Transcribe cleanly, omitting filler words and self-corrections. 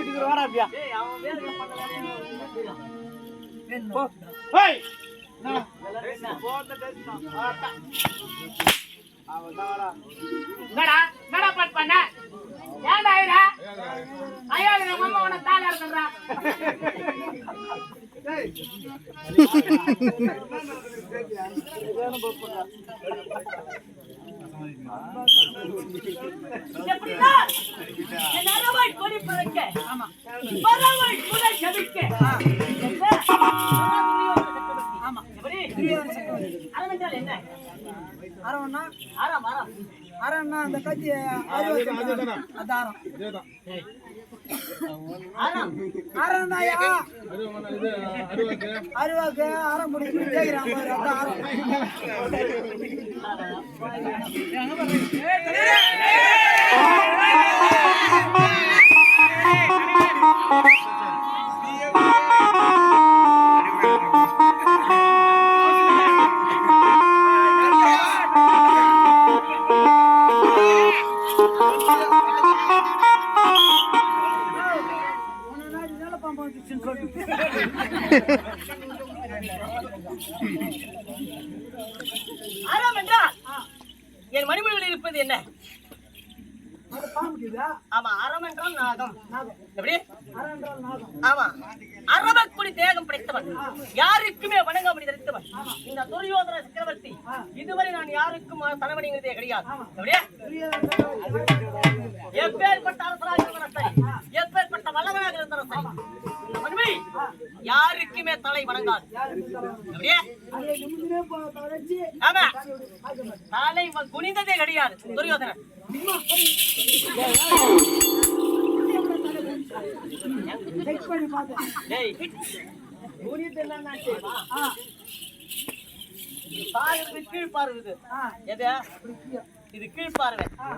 வீட்டுக்கு வாடா அப்படியா அவன் வேலை போ ஹேய் என்னடா பாட் பண்ண ஏன்டா ஐரா ஐயா நம்ம அம்மா உன தாள இருக்கறா டேய் எப்படிடா என்னரவை கொடி பறக்க ஆமா பறவை கூட ஜபிக்க ஆமா எப்படி அரவண்டால என்ன அரவண்ணா ஆரம் ஆரம் அரவண்ணா அந்த கத்தி அதாரம் இதேதான் ஆரம் அரவண்ணாயா அருவாக்கு அருவாக்கு அரம் முடி கேக்குறான் பாரு அதான் அரம் ஆரம் என்றால் என் மணிமொழியில் இருப்பது என்ன ஆமா அறம் என்றால் நாகம் எப்படி ஆமா அரவக்குடி தேகம் படைத்தவன் யாருக்குமே வணங்க முடிந்தவன் இந்த துரியோதன சக்கரவர்த்தி இதுவரை நான் யாருக்கும் தலைவனிங்கிறதே கிடையாது எப்படியா எப்பேற்பட்ட அரசராக இருந்தாலும் சரி எப்பேற்பட்ட வல்லவனாக இருந்தாலும் சரி இந்த மனுவை யாருக்குமே தலை வணங்காது எப்படியா ஆமா தலை குனிந்ததே கிடையாது துரியோதனன் கீழ் பார்வை இது கீழ் பார்வை